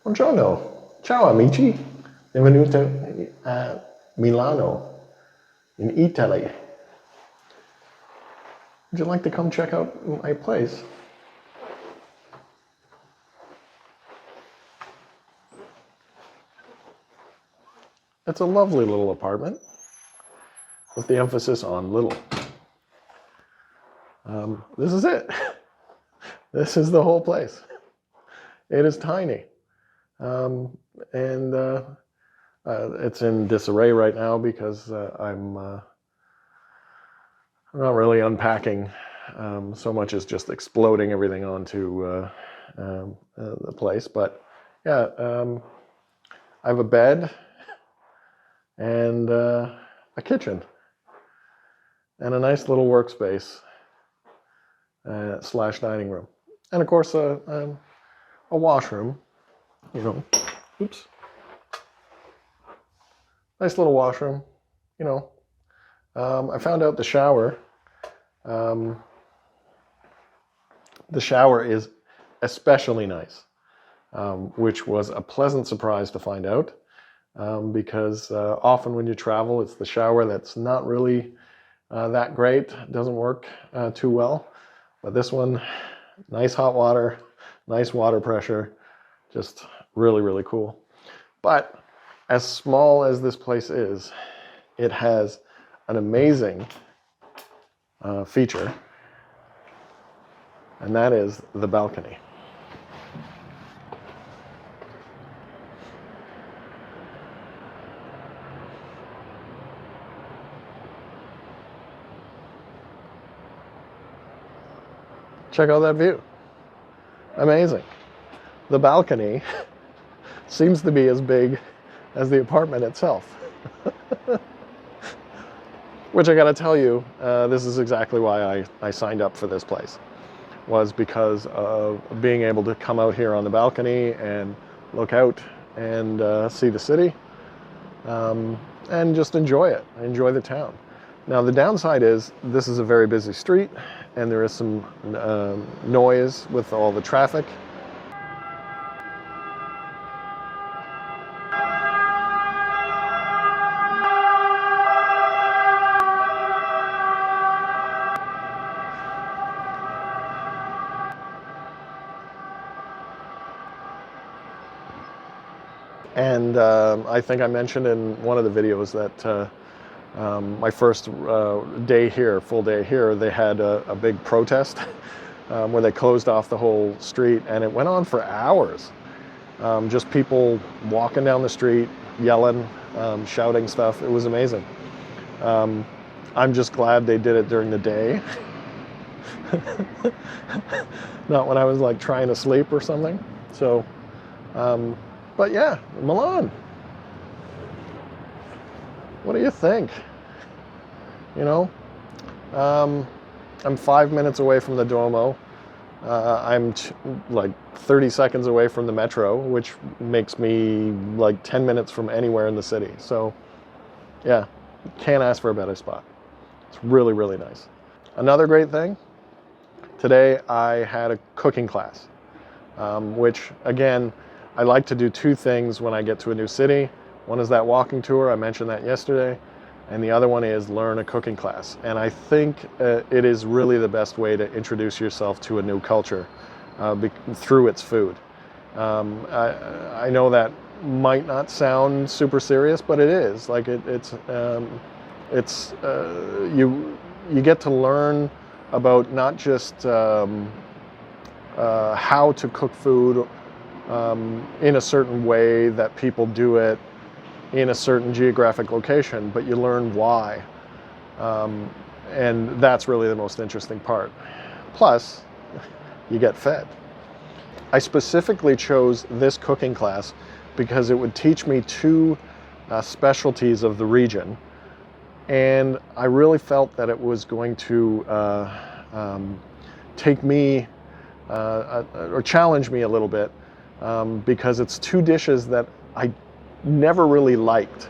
Buongiorno, ciao amici, benvenuti a Milano, in Italy. Would you like to come check out my place? It's a lovely little apartment, with the emphasis on little. This is it. This is the whole place. It is tiny. It's in disarray right now because I'm not really unpacking so much as just exploding everything onto the place. But yeah, I have a bed and a kitchen and a nice little workspace / dining room, and of course a washroom. You know, oops. Nice little washroom, you know. I found out the shower is especially nice, which was a pleasant surprise to find out, because often when you travel, it's the shower that's not really that great, doesn't work too well. But this one, nice hot water, nice water pressure, just really, really cool. But as small as this place is, it has an amazing feature, and that is the balcony. Check out that view. Amazing. The balcony seems to be as big as the apartment itself. Which I gotta tell you, this is exactly why I signed up for this place, was because of being able to come out here on the balcony and look out and see the city, and just enjoy it, enjoy the town. Now the downside is this is a very busy street and there is some noise with all the traffic. And I think I mentioned in one of the videos that my first day here, full day here, they had a big protest where they closed off the whole street, and it went on for hours. Just people walking down the street, yelling, shouting stuff. It was amazing. I'm just glad they did it during the day. Not when I was like trying to sleep or something. So, but yeah, Milan. What do you think? You know, I'm 5 minutes away from the Duomo. I'm like 30 seconds away from the metro, which makes me like 10 minutes from anywhere in the city. So yeah, can't ask for a better spot. It's really, really nice. Another great thing, today I had a cooking class, which again, I like to do two things when I get to a new city. One is that walking tour, I mentioned that yesterday, and the other one is learn a cooking class. And I think it is really the best way to introduce yourself to a new culture through its food. I know that might not sound super serious, but it is. Like you get to learn about not just how to cook food in a certain way that people do it in a certain geographic location, but you learn why. And that's really the most interesting part. Plus, you get fed. I specifically chose this cooking class because it would teach me two specialties of the region, and I really felt that it was going to take me or challenge me a little bit, because it's two dishes that I never really liked.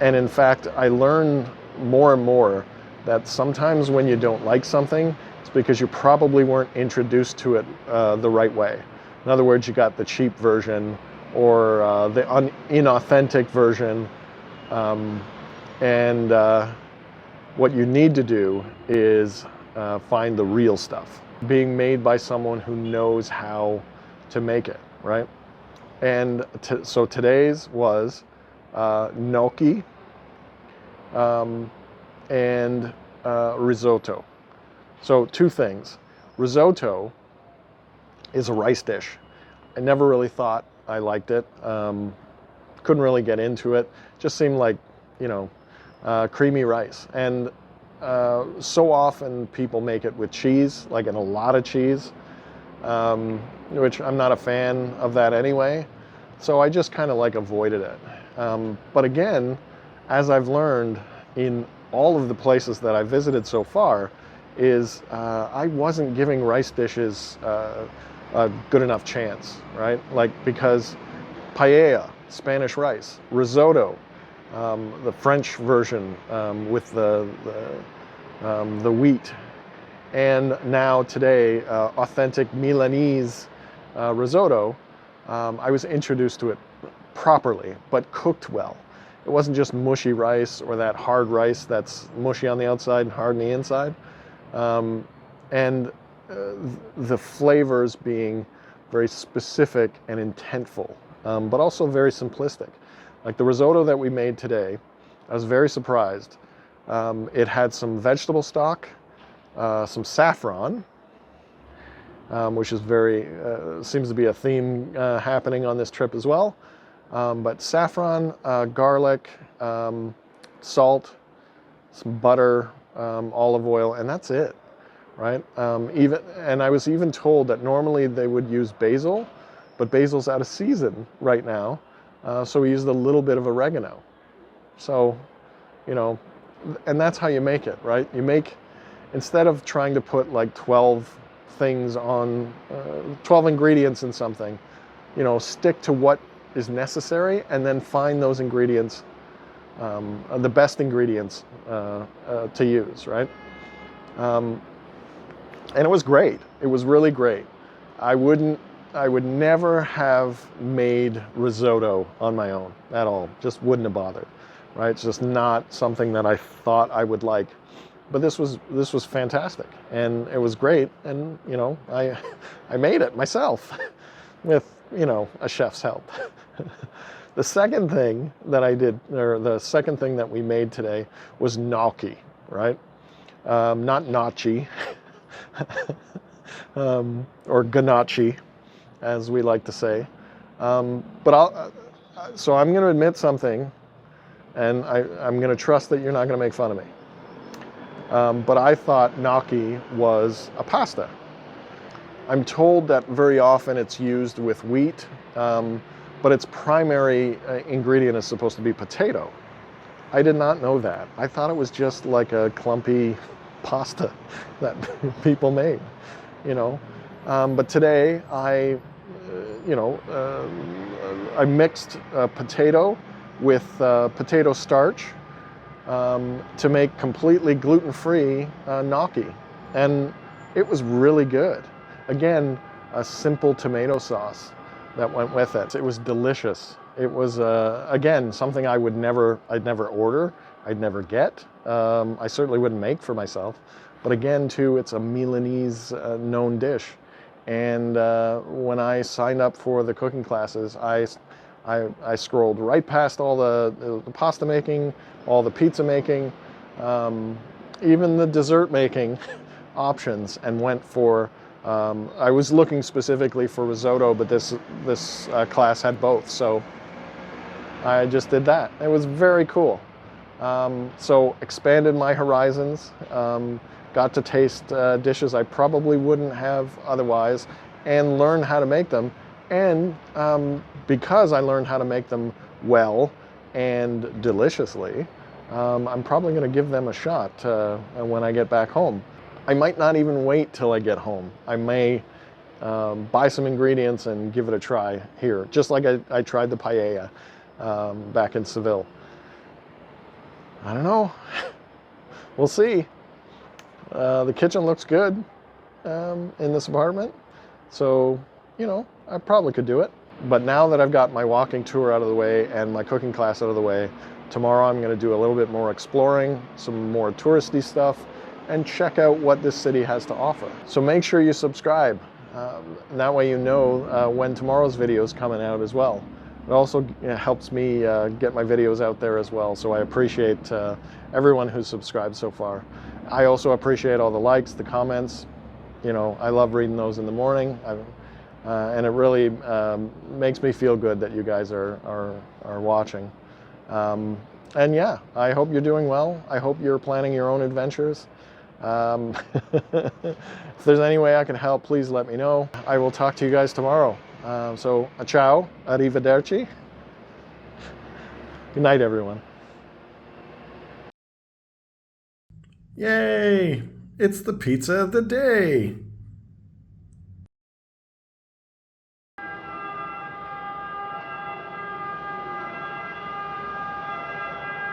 And in fact, I learned more and more that sometimes when you don't like something, it's because you probably weren't introduced to it the right way. In other words, you got the cheap version or the inauthentic version. And what you need to do is find the real stuff, being made by someone who knows how to make it, right? And so today's was gnocchi and risotto. So two things. Risotto is a rice dish. I never really thought I liked it. Couldn't really get into it. Just seemed like, creamy rice. And so often people make it with cheese, like in a lot of cheese, which I'm not a fan of that anyway. So I just kind of like avoided it. But again, as I've learned in all of the places that I've visited so far, is I wasn't giving rice dishes a good enough chance, right? Like, because paella, Spanish rice, risotto, the French version with the wheat, and now today authentic Milanese risotto. I was introduced to it properly, but cooked well. It wasn't just mushy rice or that hard rice that's mushy on the outside and hard on the inside. And the flavors being very specific and intentful, but also very simplistic. Like the risotto that we made today, I was very surprised. It had some vegetable stock, some saffron, which is seems to be a theme happening on this trip as well. But saffron, garlic, salt, some butter, olive oil, and that's it, right? And I was even told that normally they would use basil, but basil's out of season right now, so we used a little bit of oregano. So, and that's how you make it, right? Instead of trying to put like 12 things on, 12 ingredients in something, stick to what is necessary and then find those ingredients, the best ingredients to use, right? And it was great. It was really great. I would never have made risotto on my own at all. Just wouldn't have bothered, right? It's just not something that I thought I would like. But this was fantastic, and it was great. And I made it myself with a chef's help. The second thing that I did, or the second thing that we made today, was gnocchi, right? Not gnocchi, or gnocchi, as we like to say. So I'm going to admit something, and I'm going to trust that you're not going to make fun of me. But I thought gnocchi was a pasta. I'm told that very often it's used with wheat, but its primary ingredient is supposed to be potato. I did not know that. I thought it was just like a clumpy pasta that people made, But today I mixed potato with potato starch to make completely gluten-free gnocchi, and it was really good. Again, a simple tomato sauce that went with it. It was delicious. It was again something I'd never order, I'd never get. I certainly wouldn't make for myself. But again, too, it's a Milanese known dish. And when I signed up for the cooking classes, I scrolled right past all the pasta making, all the pizza making, even the dessert making options, and went for, I was looking specifically for risotto, but this class had both, so I just did that. It was very cool. So expanded my horizons, got to taste dishes I probably wouldn't have otherwise, and learn how to make them. And because I learned how to make them well and deliciously, I'm probably going to give them a shot when I get back home. I might not even wait till I get home. I may buy some ingredients and give it a try here, just like I tried the paella back in Seville. I don't know. We'll see. The kitchen looks good in this apartment, so you know, I probably could do it. But now that I've got my walking tour out of the way and my cooking class out of the way, tomorrow I'm going to do a little bit more exploring, some more touristy stuff, and check out what this city has to offer. So make sure you subscribe. And that way you know when tomorrow's video is coming out as well. It also helps me get my videos out there as well. So I appreciate everyone who's subscribed so far. I also appreciate all the likes, the comments. You know, I love reading those in the morning. And it really makes me feel good that you guys are watching. And yeah, I hope you're doing well. I hope you're planning your own adventures. If there's any way I can help, please let me know. I will talk to you guys tomorrow. So, ciao, arrivederci. Good night, everyone. Yay! It's the pizza of the day.